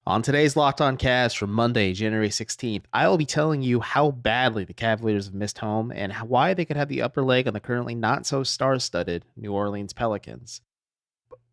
On today's Locked On Cavs for Monday, January 16th, I will be telling you how badly the Cavaliers have missed home and why they could have the upper leg on the currently not so star-studded New Orleans Pelicans.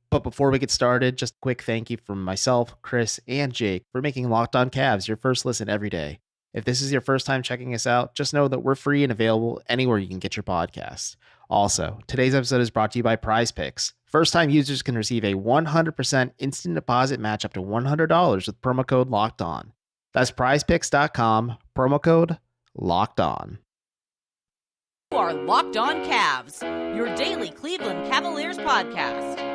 But before we get started, just a quick thank you from myself, Chris, and Jake for making Locked On Cavs your first listen every day. If this is your first time checking us out, just know that we're free and available anywhere you can get your podcasts. Also, today's episode is brought to you by PrizePicks. First-time users can receive a 100% instant deposit match up to $100 with promo code LOCKEDON. That's PrizePicks.com, promo code LOCKEDON. You are Locked On Cavs, your daily Cleveland Cavaliers podcast.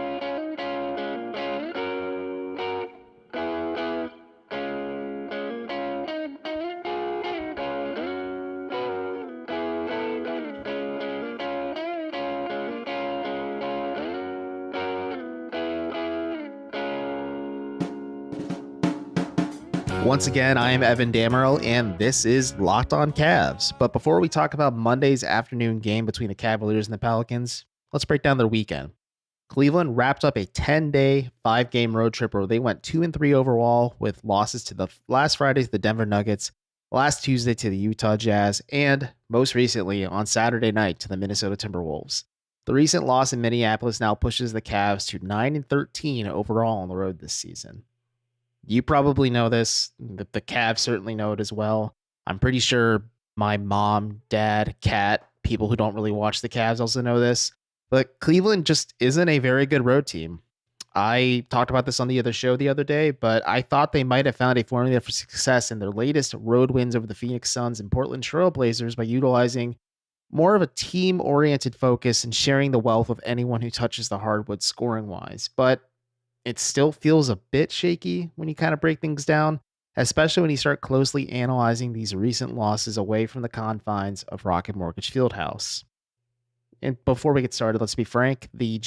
Once again, I am Evan Dammarell, and this is Locked On Cavs. But before we talk about Monday's afternoon game between the Cavaliers and the Pelicans, let's break down their weekend. Cleveland wrapped up a 10-day, 5-game road trip where they went 2-3 overall with losses to the last Friday to the Denver Nuggets, last Tuesday to the Utah Jazz, and most recently on Saturday night to the Minnesota Timberwolves. The recent loss in Minneapolis now pushes the Cavs to 9-13 overall on the road this season. You probably know this. The Cavs certainly know it as well. I'm pretty sure my mom, dad, Kat, people who don't really watch the Cavs also know this. But Cleveland just isn't a very good road team. I talked about this on the other show the other day, but I thought they might have found a formula for success in their latest road wins over the Phoenix Suns and Portland Trail Blazers by utilizing more of a team-oriented focus and sharing the wealth of anyone who touches the hardwood scoring-wise. But it still feels a bit shaky when you kind of break things down, especially when you start closely analyzing these recent losses away from the confines of Rocket Mortgage Fieldhouse. And before we get started, let's be frank, the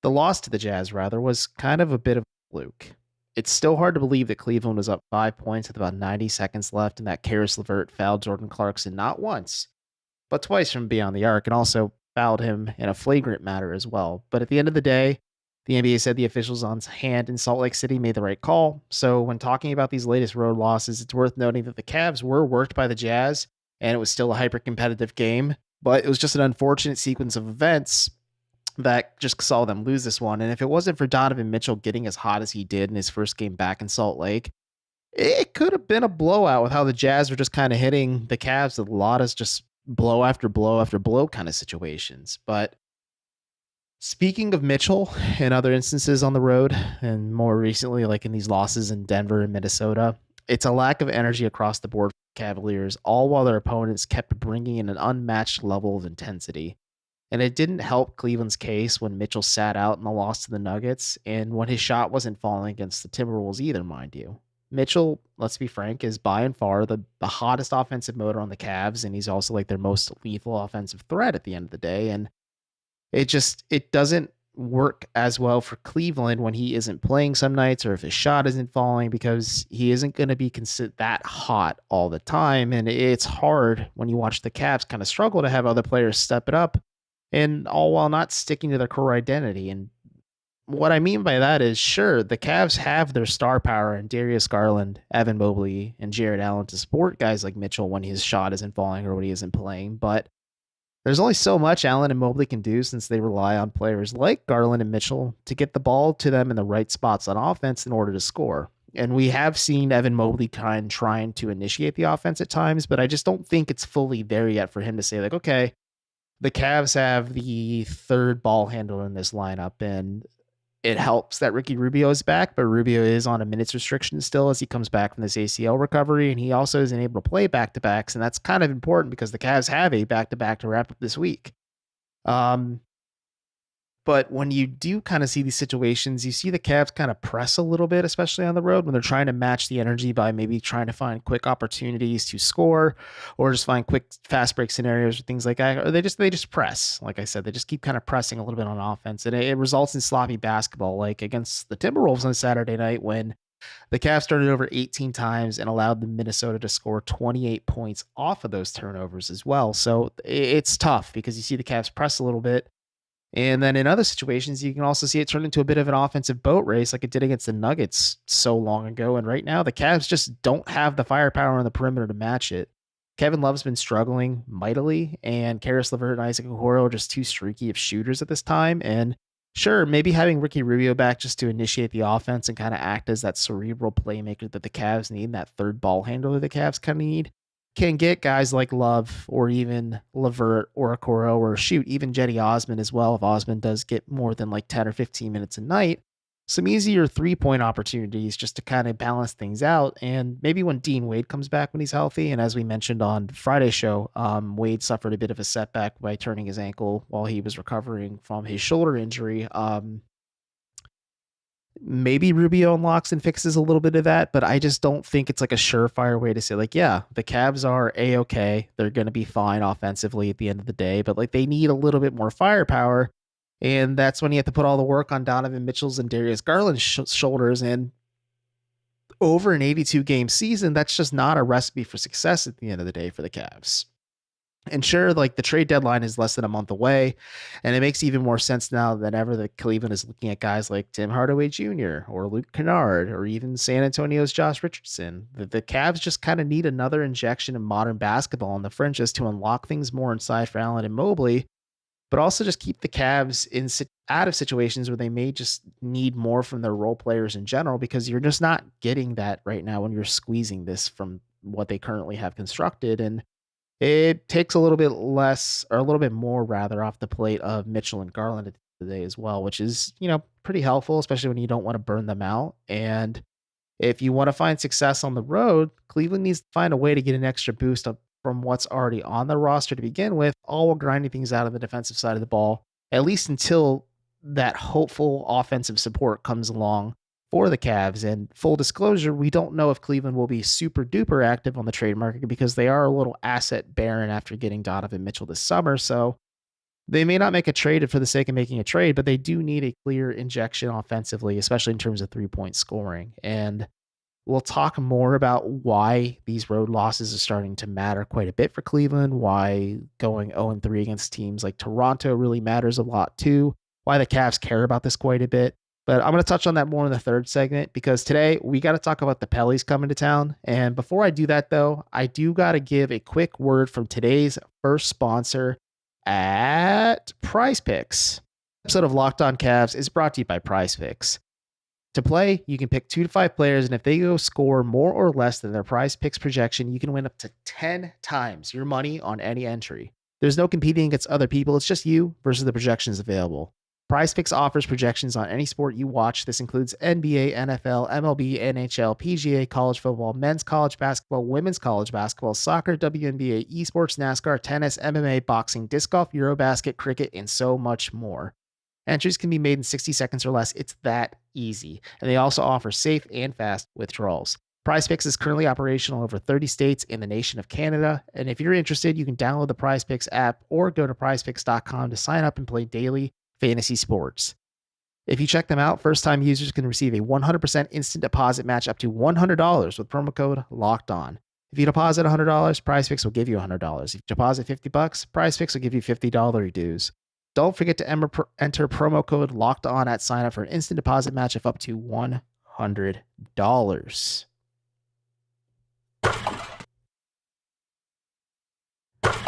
loss to the Jazz was kind of a bit of a fluke. It's still hard to believe that Cleveland was up 5 points with about 90 seconds left and that Karis LeVert fouled Jordan Clarkson not once, but twice from beyond the arc, and also fouled him in a flagrant manner as well. But at the end of the day, the NBA said the officials on hand in Salt Lake City made the right call. So when talking about these latest road losses, it's worth noting that the Cavs were worked by the Jazz, and it was still a hyper-competitive game, but it was just an unfortunate sequence of events that just saw them lose this one. And if it wasn't for Donovan Mitchell getting as hot as he did in his first game back in Salt Lake, it could have been a blowout with how the Jazz were just kind of hitting the Cavs with a lot of just blow after blow after blow kind of situations. But speaking of Mitchell and other instances on the road, and more recently, like in these losses in Denver and Minnesota, it's a lack of energy across the board for the Cavaliers, all while their opponents kept bringing in an unmatched level of intensity. And it didn't help Cleveland's case when Mitchell sat out in the loss to the Nuggets, and when his shot wasn't falling against the Timberwolves either, mind you. Mitchell, let's be frank, is by and far the hottest offensive motor on the Cavs, and he's also like their most lethal offensive threat at the end of the day, and it doesn't work as well for Cleveland when he isn't playing some nights or if his shot isn't falling, because he isn't going to be that hot all the time. And it's hard when you watch the Cavs kind of struggle to have other players step it up, and all while not sticking to their core identity. And what I mean by that is, sure, the Cavs have their star power in Darius Garland, Evan Mobley, and Jared Allen to support guys like Mitchell when his shot isn't falling or when he isn't playing, but there's only so much Allen and Mobley can do since they rely on players like Garland and Mitchell to get the ball to them in the right spots on offense in order to score. And we have seen Evan Mobley trying to initiate the offense at times, but I just don't think it's fully there yet for him to say, like, okay, the Cavs have the third ball handler in this lineup, and it helps that Ricky Rubio is back, but Rubio is on a minutes restriction still as he comes back from this ACL recovery, and he also isn't able to play back-to-backs, and that's kind of important because the Cavs have a back-to-back to wrap up this week. But when you do kind of see these situations, you see the Cavs kind of press a little bit, especially on the road, when they're trying to match the energy by maybe trying to find quick opportunities to score, or just find quick fast break scenarios or things like that. Or they just press. Like I said, they just keep kind of pressing a little bit on offense, and it results in sloppy basketball, like against the Timberwolves on Saturday night when the Cavs turned it over 18 times and allowed the Minnesota to score 28 points off of those turnovers as well. So it's tough because you see the Cavs press a little bit, And then in other situations, you can also see it turn into a bit of an offensive boat race like it did against the Nuggets so long ago. And right now, the Cavs just don't have the firepower on the perimeter to match it. Kevin Love's been struggling mightily, and Karis LeVert and Isaac Okoro are just too streaky of shooters at this time. And sure, maybe having Ricky Rubio back just to initiate the offense and kind of act as that cerebral playmaker that the Cavs need, that third ball handler the Cavs kind of need, can get guys like Love or even LeVert or Okoro or shoot, even Jetty Osman as well. If Osman does get more than like 10 or 15 minutes a night, some easier 3-point opportunities just to kind of balance things out. And maybe when Dean Wade comes back when he's healthy, and as we mentioned on Friday's show, Wade suffered a bit of a setback by turning his ankle while he was recovering from his shoulder injury. Maybe Rubio unlocks and fixes a little bit of that, but I just don't think it's like a surefire way to say like, yeah, the Cavs are A-okay. They're going to be fine offensively at the end of the day, but like they need a little bit more firepower. And that's when you have to put all the work on Donovan Mitchell's and Darius Garland's shoulders. And over an 82 game season, that's just not a recipe for success at the end of the day for the Cavs. And sure, like the trade deadline is less than a month away, and it makes even more sense now than ever that Cleveland is looking at guys like Tim Hardaway Jr. or Luke Kennard or even San Antonio's Josh Richardson. The Cavs just kind of need another injection of modern basketball on the fringes to unlock things more inside for Allen and Mobley, but also just keep the Cavs out of situations where they may just need more from their role players in general, because you're just not getting that right now when you're squeezing this from what they currently have constructed. And it takes a little bit less, or a little bit more rather, off the plate of Mitchell and Garland today as well, which is, pretty helpful, especially when you don't want to burn them out. And if you want to find success on the road, Cleveland needs to find a way to get an extra boost up from what's already on the roster to begin with, all while grinding things out on the defensive side of the ball, at least until that hopeful offensive support comes along for the Cavs. And full disclosure, we don't know if Cleveland will be super duper active on the trade market because they are a little asset barren after getting Donovan Mitchell this summer. So they may not make a trade for the sake of making a trade, but they do need a clear injection offensively, especially in terms of 3-point scoring. And we'll talk more about why these road losses are starting to matter quite a bit for Cleveland, why going 0-3 against teams like Toronto really matters a lot too, why the Cavs care about this quite a bit. But I'm going to touch on that more in the third segment, because today we got to talk about the Pellies coming to town. And before I do that, though, I do got to give a quick word from today's first sponsor at PrizePicks. Episode of Locked On Cavs is brought to you by PrizePicks. To play, you can pick 2 to 5 players, and if they go score more or less than their PrizePicks projection, you can win up to 10 times your money on any entry. There's no competing against other people. It's just you versus the projections available. PrizePicks offers projections on any sport you watch. This includes NBA, NFL, MLB, NHL, PGA, college football, men's college basketball, women's college basketball, soccer, WNBA, esports, NASCAR, tennis, MMA, boxing, disc golf, Eurobasket, cricket, and so much more. Entries can be made in 60 seconds or less. It's that easy. And they also offer safe and fast withdrawals. PrizePicks is currently operational over 30 states in the nation of Canada. And if you're interested, you can download the PrizePicks app or go to prizepicks.com to sign up and play daily fantasy sports. If you check them out, first-time users can receive a 100% instant deposit match up to $100 with promo code Locked On. If you deposit $100, PrizePicks will give you $100. If you deposit $50, PrizePicks will give you $50 dues. Don't forget to enter promo code Locked On at sign up for an instant deposit match of up to $100.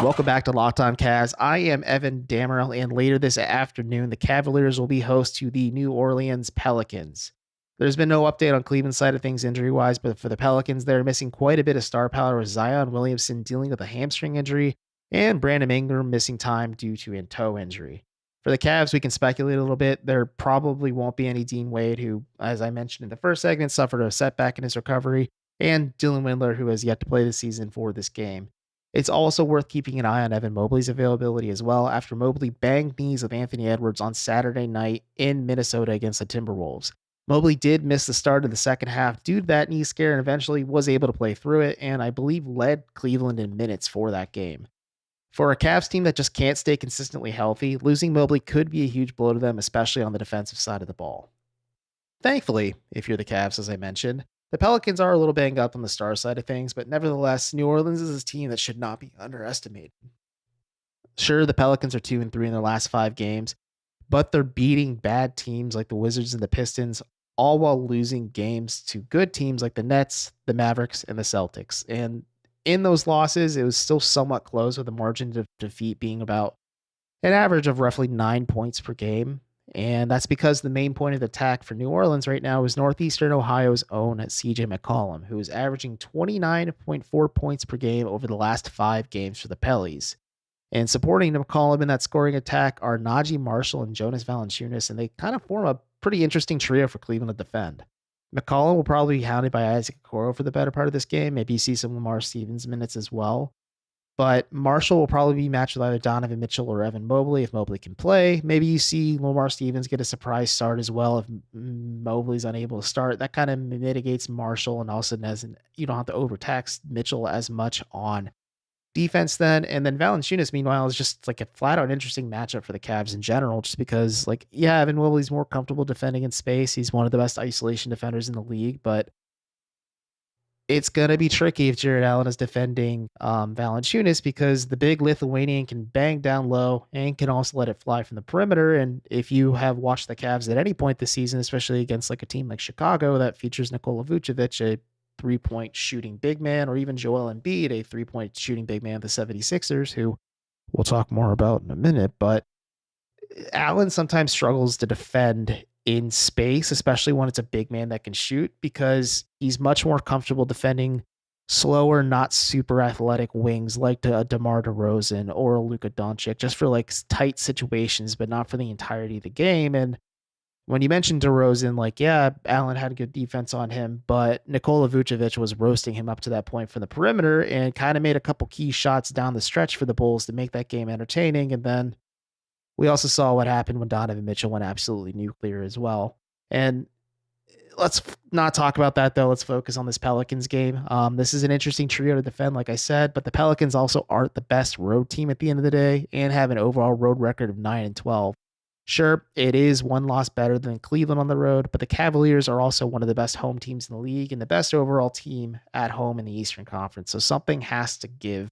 Welcome back to Locked On Cavs. I am Evan Dammarell, and later this afternoon, the Cavaliers will be host to the New Orleans Pelicans. There's been no update on Cleveland's side of things injury-wise, but for the Pelicans, they're missing quite a bit of star power, with Zion Williamson dealing with a hamstring injury and Brandon Ingram missing time due to a toe injury. For the Cavs, we can speculate a little bit. There probably won't be any Dean Wade, who, as I mentioned in the first segment, suffered a setback in his recovery, and Dylan Windler, who has yet to play this season for this game. It's also worth keeping an eye on Evan Mobley's availability as well, after Mobley banged knees with Anthony Edwards on Saturday night in Minnesota against the Timberwolves. Mobley did miss the start of the second half due to that knee scare and eventually was able to play through it, and I believe led Cleveland in minutes for that game. For a Cavs team that just can't stay consistently healthy, losing Mobley could be a huge blow to them, especially on the defensive side of the ball. Thankfully, if you're the Cavs, as I mentioned, the Pelicans are a little banged up on the star side of things, but nevertheless, New Orleans is a team that should not be underestimated. Sure, the Pelicans are 2-3 in their last 5 games, but they're beating bad teams like the Wizards and the Pistons, all while losing games to good teams like the Nets, the Mavericks, and the Celtics. And in those losses, it was still somewhat close, with the margin of defeat being about an average of roughly 9 points per game. And that's because the main point of attack for New Orleans right now is Northeastern Ohio's own CJ McCollum, who is averaging 29.4 points per game over the last 5 games for the Pellies. And supporting McCollum in that scoring attack are Najee Marshall and Jonas Valanciunas, and they kind of form a pretty interesting trio for Cleveland to defend. McCollum will probably be hounded by Isaac Okoro for the better part of this game. Maybe you see some Lamar Stevens minutes as well. But Marshall will probably be matched with either Donovan Mitchell or Evan Mobley if Mobley can play. Maybe you see Lamar Stevens get a surprise start as well if Mobley's unable to start. That kind of mitigates Marshall, and also you don't have to overtax Mitchell as much on defense then. And then Valanciunas, meanwhile, is just like a flat out interesting matchup for the Cavs in general, just because, like, yeah, Evan Mobley's more comfortable defending in space. He's one of the best isolation defenders in the league, but it's going to be tricky if Jared Allen is defending Valanciunas, because the big Lithuanian can bang down low and can also let it fly from the perimeter. And if you have watched the Cavs at any point this season, especially against like a team like Chicago that features Nikola Vucevic, a 3-point shooting big man, or even Joel Embiid, a 3-point shooting big man of the 76ers, who we'll talk more about in a minute, but Allen sometimes struggles to defend in space, especially when it's a big man that can shoot, because he's much more comfortable defending slower, not super athletic wings like a DeMar DeRozan or a Luka Doncic, just for like tight situations, but not for the entirety of the game. And when you mentioned DeRozan, like, yeah, Allen had a good defense on him, but Nikola Vucevic was roasting him up to that point from the perimeter and kind of made a couple key shots down the stretch for the Bulls to make that game entertaining. And then we also saw what happened when Donovan Mitchell went absolutely nuclear as well. And let's not talk about that, though. Let's focus on this Pelicans game. This is an interesting trio to defend, like I said, but the Pelicans also aren't the best road team at the end of the day and have an overall road record of 9-12. Sure, it is one loss better than Cleveland on the road, but the Cavaliers are also one of the best home teams in the league and the best overall team at home in the Eastern Conference. So something has to give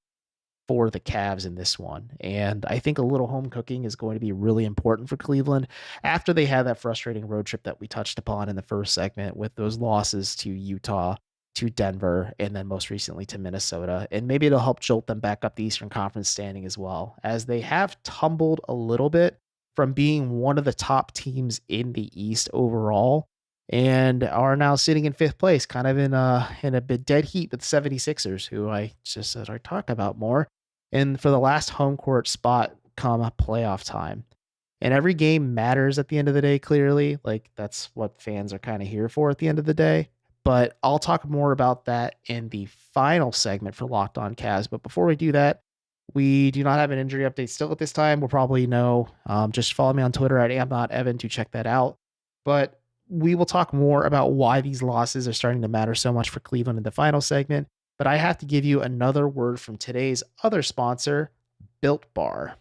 for the Cavs in this one. And I think a little home cooking is going to be really important for Cleveland after they had that frustrating road trip that we touched upon in the first segment with those losses to Utah, to Denver, and then most recently to Minnesota. And maybe it'll help jolt them back up the Eastern Conference standing as well, as they have tumbled a little bit from being one of the top teams in the East overall and are now sitting in 5th place, kind of in a bit dead heat with the 76ers, who I just said I talk about more. And for the last home court spot come playoff time. And every game matters at the end of the day, clearly. Like, that's what fans are kind of here for at the end of the day. But I'll talk more about that in the final segment for Locked On Cavs. But before we do that, we do not have an injury update still at this time. We'll probably know. Just follow me on Twitter at @amnotevan to check that out. But we will talk more about why these losses are starting to matter so much for Cleveland in the final segment. But I have to give you another word from today's other sponsor, Built Bar.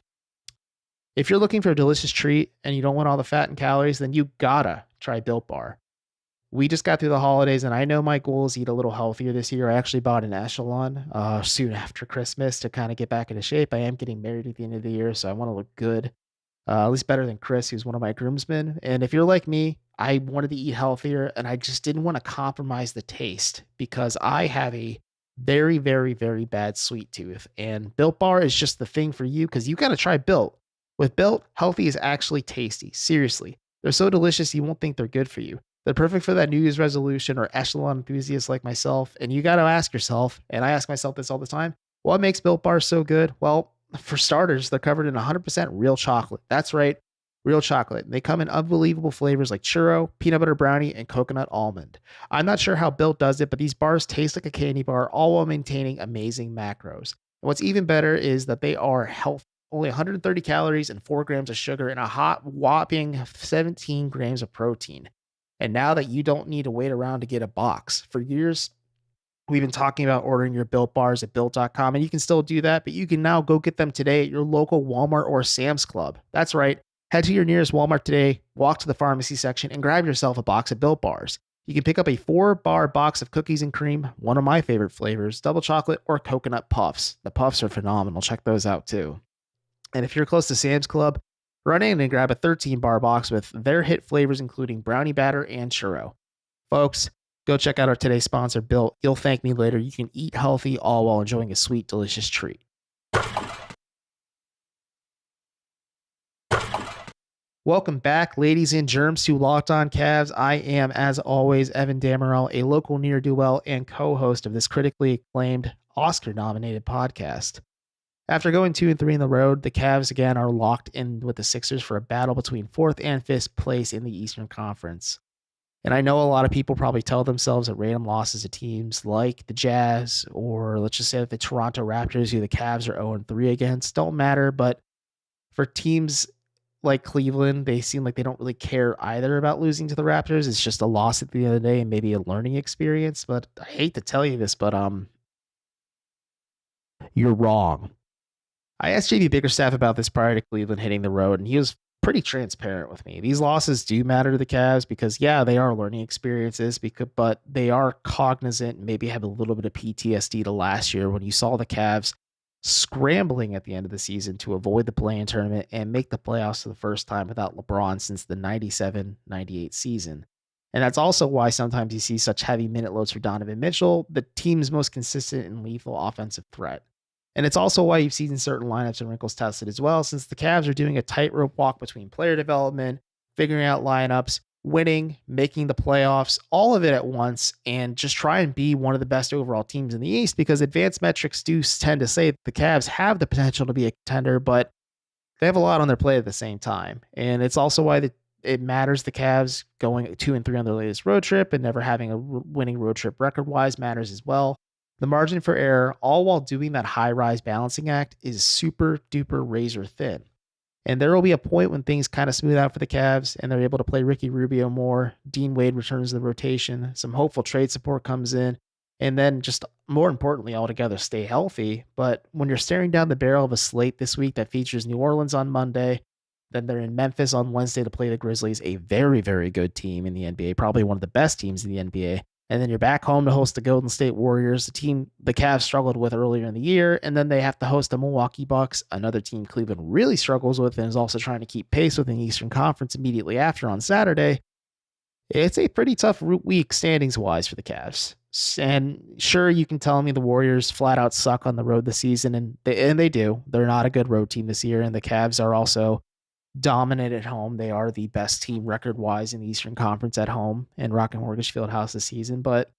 If you're looking for a delicious treat and you don't want all the fat and calories, then you gotta try Built Bar. We just got through the holidays, and I know my goal is to eat a little healthier this year. I actually bought an echelon soon after Christmas to kind of get back into shape. I am getting married at the end of the year, so I want to look good, at least better than Chris, who's one of my groomsmen. And if you're like me, I wanted to eat healthier, and I just didn't want to compromise the taste because I have a very, very, very bad sweet tooth. And Built Bar is just the thing for you because you got to try Built. With Built, healthy is actually tasty. Seriously. They're so delicious you won't think they're good for you. They're perfect for that New Year's resolution or echelon enthusiast like myself. And you got to ask yourself, and I ask myself this all the time, what makes Built Bar so good? Well, for starters, they're covered in 100% real chocolate. That's right. Real chocolate. They come in unbelievable flavors like churro, peanut butter brownie, and coconut almond. I'm not sure how Built does it, but these bars taste like a candy bar, all while maintaining amazing macros. And what's even better is that they are healthy. Only 130 calories and 4 grams of sugar and a hot whopping 17 grams of protein. And now that you don't need to wait around to get a box. For years, we've been talking about ordering your Built Bars at Built.com, and you can still do that, but you can now go get them today at your local Walmart or Sam's Club. That's right. Head to your nearest Walmart today, walk to the pharmacy section, and grab yourself a box of Built Bars. You can pick up a 4-bar box of cookies and cream, one of my favorite flavors, double chocolate or coconut puffs. The puffs are phenomenal. Check those out too. And if you're close to Sam's Club, Run in and grab a 13-bar box with their hit flavors, including brownie batter and churro. Folks, go check out our today's sponsor, Built. You'll thank me later. You can eat healthy all while enjoying a sweet, delicious treat. Welcome back, ladies and germs, to Locked On Cavs. I am, as always, Evan Dammarell, a local ne'er-do-well and co-host of this critically acclaimed, Oscar-nominated podcast. After going 2-3 in the road, the Cavs again are locked in with the Sixers for a battle between 4th and 5th place in the Eastern Conference. And I know a lot of people probably tell themselves that random losses to teams like the Jazz, or let's just say that the Toronto Raptors, who the Cavs are 0-3 against, don't matter. But for teams like Cleveland, they seem like they don't really care either about losing to the Raptors. It's just a loss at the end of the day and maybe a learning experience. But I hate to tell you this, but you're wrong. I asked JB Bickerstaff about this prior to Cleveland hitting the road, and he was pretty transparent with me. These losses do matter to the Cavs because, yeah, they are learning experiences, but they are cognizant and maybe have a little bit of PTSD to last year when you saw the Cavs scrambling at the end of the season to avoid the play-in tournament and make the playoffs for the first time without LeBron since the 97-98 season. And that's also why sometimes you see such heavy minute loads for Donovan Mitchell, the team's most consistent and lethal offensive threat. And it's also why you've seen certain lineups and wrinkles tested as well, since the Cavs are doing a tightrope walk between player development, figuring out lineups, winning, making the playoffs, all of it at once, and just try and be one of the best overall teams in the East, because advanced metrics do tend to say that the Cavs have the potential to be a contender, but they have a lot on their plate at the same time. And it's also why it matters the Cavs going 2-3 on their latest road trip and never having a winning road trip record-wise matters as well. The margin for error, all while doing that high-rise balancing act, is super duper razor thin. And there will be a point when things kind of smooth out for the Cavs and they're able to play Ricky Rubio more. Dean Wade returns to the rotation. Some hopeful trade support comes in. And then just more importantly, altogether, stay healthy. But when you're staring down the barrel of a slate this week that features New Orleans on Monday, then they're in Memphis on Wednesday to play the Grizzlies, a very, very good team in the NBA, probably one of the best teams in the NBA. And then you're back home to host the Golden State Warriors, the team the Cavs struggled with earlier in the year. And then they have to host the Milwaukee Bucks, another team Cleveland really struggles with and is also trying to keep pace with in the Eastern Conference immediately after on Saturday. It's a pretty tough week standings-wise for the Cavs. And sure, you can tell me the Warriors flat out suck on the road this season, and they do. They're not a good road team this year, and the Cavs are also dominant at home. They are the best team record-wise in the Eastern Conference at home in Rocket Mortgage Fieldhouse this season. But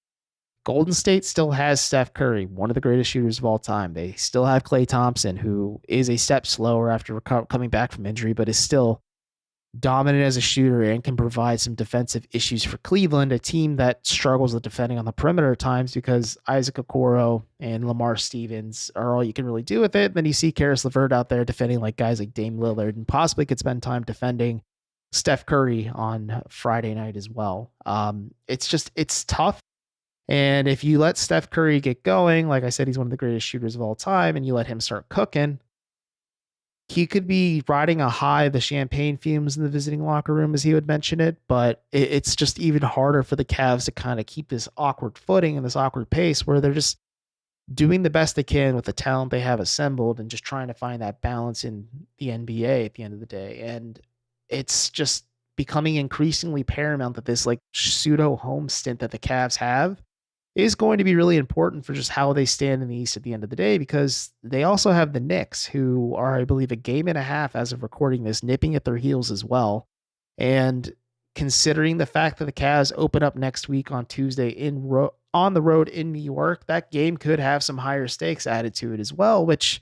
Golden State still has Steph Curry, one of the greatest shooters of all time. They still have Klay Thompson, who is a step slower after coming back from injury, but is still dominant as a shooter and can provide some defensive issues for Cleveland, a team that struggles with defending on the perimeter at times because Isaac Okoro and Lamar Stevens are all you can really do with it. Then you see Karis LeVert out there defending like guys like Dame Lillard and possibly could spend time defending Steph Curry on Friday night as well. It's tough. And if you let Steph Curry get going, like I said, he's one of the greatest shooters of all time, and you let him start cooking, he could be riding a high of the champagne fumes in the visiting locker room, as he would mention it, but it's just even harder for the Cavs to kind of keep this awkward footing and this awkward pace where they're just doing the best they can with the talent they have assembled and just trying to find that balance in the NBA at the end of the day. And it's just becoming increasingly paramount that this like pseudo home stint that the Cavs have is going to be really important for just how they stand in the East at the end of the day, because they also have the Knicks, who are, I believe, a game and a half as of recording this, nipping at their heels as well. And considering the fact that the Cavs open up next week on Tuesday on the road in New York, that game could have some higher stakes added to it as well, which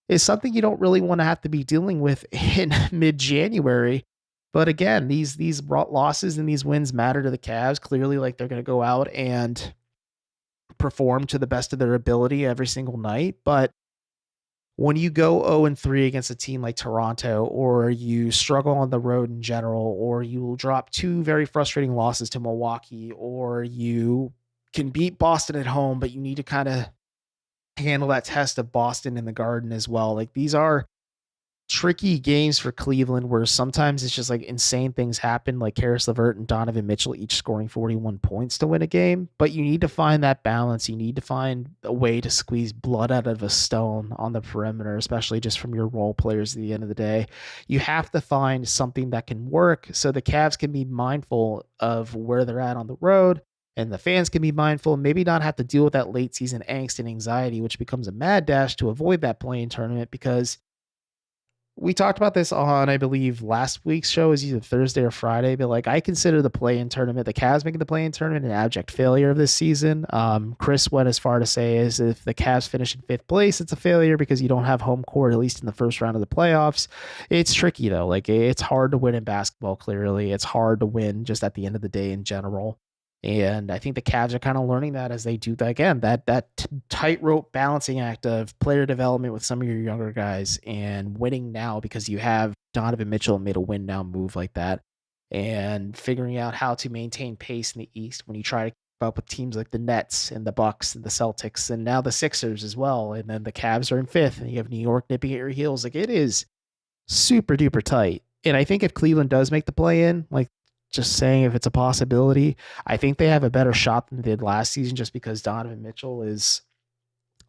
is something you don't really want to have to be dealing with in mid-January. But again, these losses and these wins matter to the Cavs. Clearly, like, they're going to go out and perform to the best of their ability every single night. But when you go 0-3 against a team like Toronto, or you struggle on the road in general, or you will drop two very frustrating losses to Milwaukee, or you can beat Boston at home, but you need to kind of handle that test of Boston in the Garden as well. Like, these are tricky games for Cleveland where sometimes it's just like insane things happen, like Karis LeVert and Donovan Mitchell each scoring 41 points to win a game. But you need to find that balance. You need to find a way to squeeze blood out of a stone on the perimeter, especially just from your role players at the end of the day. You have to find something that can work so the Cavs can be mindful of where they're at on the road. And the fans can be mindful, maybe not have to deal with that late season angst and anxiety, which becomes a mad dash to avoid that play-in tournament, because we talked about this on, I believe, last week's show, is either Thursday or Friday, but like I consider the play-in tournament, the Cavs making the play-in tournament, an abject failure of this season. Chris went as far to say is if the Cavs finish in 5th place, it's a failure because you don't have home court, at least in the first round of the playoffs. It's tricky though. Like it's hard to win in basketball, clearly. It's hard to win just at the end of the day in general. And I think the Cavs are kind of learning that as they do that again, that tightrope balancing act of player development with some of your younger guys and winning now because you have Donovan Mitchell made a win now move like that, and figuring out how to maintain pace in the East when you try to keep up with teams like the Nets and the Bucks and the Celtics and now the Sixers as well. And then the Cavs are in 5th and you have New York nipping at your heels. Like it is super duper tight. And I think if Cleveland does make the play in, like, just saying if it's a possibility, I think they have a better shot than they did last season just because Donovan Mitchell is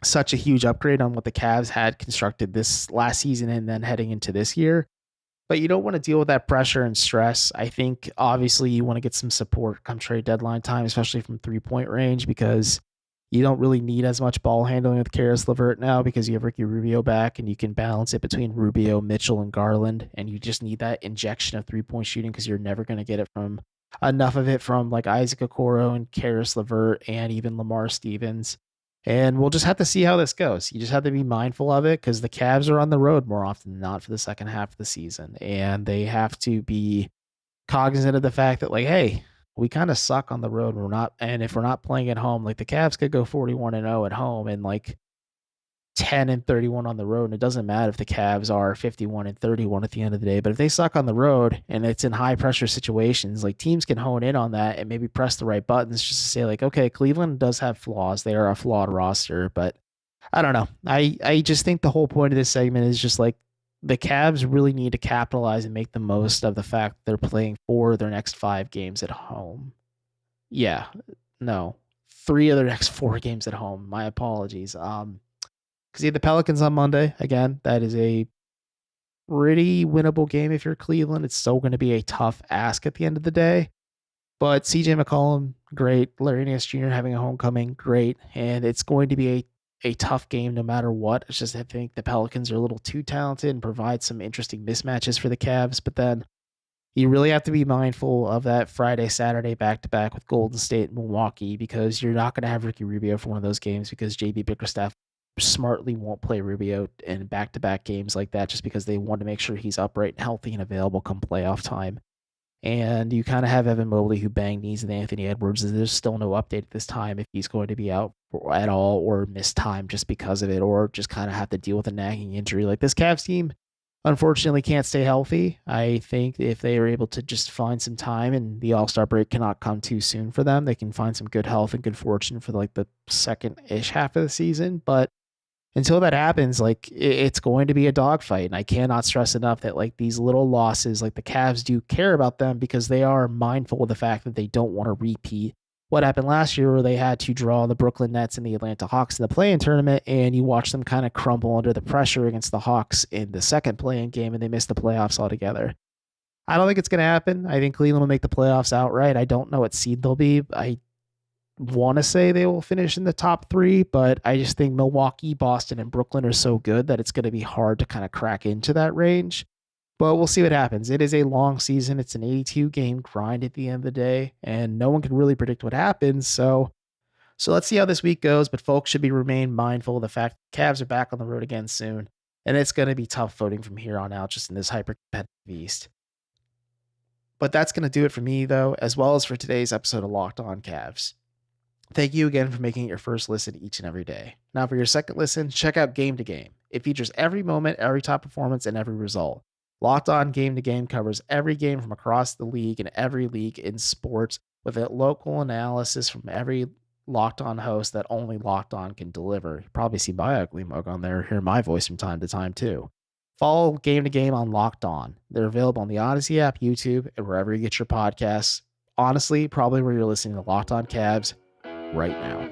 such a huge upgrade on what the Cavs had constructed this last season and then heading into this year. But you don't want to deal with that pressure and stress. I think obviously you want to get some support come trade deadline time, especially from 3-point range, because you don't really need as much ball handling with Karis LeVert now because you have Ricky Rubio back and you can balance it between Rubio, Mitchell, and Garland. And you just need that injection of 3-point shooting because you're never going to get it from enough of it from like Isaac Okoro and Karis LeVert and even Lamar Stevens. And we'll just have to see how this goes. You just have to be mindful of it because the Cavs are on the road more often than not for the second half of the season. And they have to be cognizant of the fact that, like, hey, we kind of suck on the road. And if we're not playing at home, like the Cavs could go 41-0 at home and like 10-31 on the road. And it doesn't matter if the Cavs are 51-31 at the end of the day, but if they suck on the road and it's in high pressure situations, like teams can hone in on that and maybe press the right buttons just to say like, okay, Cleveland does have flaws. They are a flawed roster, but I don't know. I just think the whole point of this segment is just like, the Cavs really need to capitalize and make the most of the fact they're playing 4 of their next 5 games at home. Yeah, no, 3 of their next 4 games at home. My apologies. Because you have the Pelicans on Monday. Again, that is a pretty winnable game if you're Cleveland. It's still going to be a tough ask at the end of the day. But CJ McCollum, great. Larry Nance Jr. having a homecoming, great. And it's going to be a tough game no matter what. It's just I think the Pelicans are a little too talented and provide some interesting mismatches for the Cavs. But then you really have to be mindful of that Friday, Saturday back-to-back with Golden State and Milwaukee because you're not going to have Ricky Rubio for one of those games because JB Bickerstaff smartly won't play Rubio in back-to-back games like that just because they want to make sure he's upright and healthy and available come playoff time. And you kind of have Evan Mobley who banged knees with Anthony Edwards. There's still no update at this time if he's going to be out at all or miss time just because of it or just kind of have to deal with a nagging injury. Like this Cavs team, unfortunately, can't stay healthy. I think if they are able to just find some time and the All-Star break cannot come too soon for them, they can find some good health and good fortune for like the second-ish half of the season. But until that happens, like it's going to be a dogfight. And I cannot stress enough that like these little losses, like the Cavs do care about them because they are mindful of the fact that they don't want to repeat what happened last year where they had to draw the Brooklyn Nets and the Atlanta Hawks in the play-in tournament. And you watch them kind of crumble under the pressure against the Hawks in the second play-in game and they missed the playoffs altogether. I don't think it's going to happen. I think Cleveland will make the playoffs outright. I don't know what seed they'll be. I want to say they will finish in the top 3, but I just think Milwaukee, Boston, and Brooklyn are so good that it's going to be hard to kind of crack into that range. But we'll see what happens. It is a long season. It's an 82-game grind at the end of the day, and no one can really predict what happens. So let's see how this week goes, but folks should remain mindful of the fact that Cavs are back on the road again soon, and it's going to be tough voting from here on out just in this hyper-competitive East. But that's going to do it for me, though, as well as for today's episode of Locked On Cavs. Thank you again for making it your first listen each and every day. Now for your second listen, check out Game to Game. It features every moment, every top performance, and every result. Locked On Game to Game covers every game from across the league and every league in sports with a local analysis from every Locked On host that only Locked On can deliver. You probably see my ugly mug on there, hear my voice from time to time too. Follow Game to Game on Locked On. They're available on the Odyssey app, YouTube, and wherever you get your podcasts. Honestly, probably where you're listening to Locked On Cavs right now.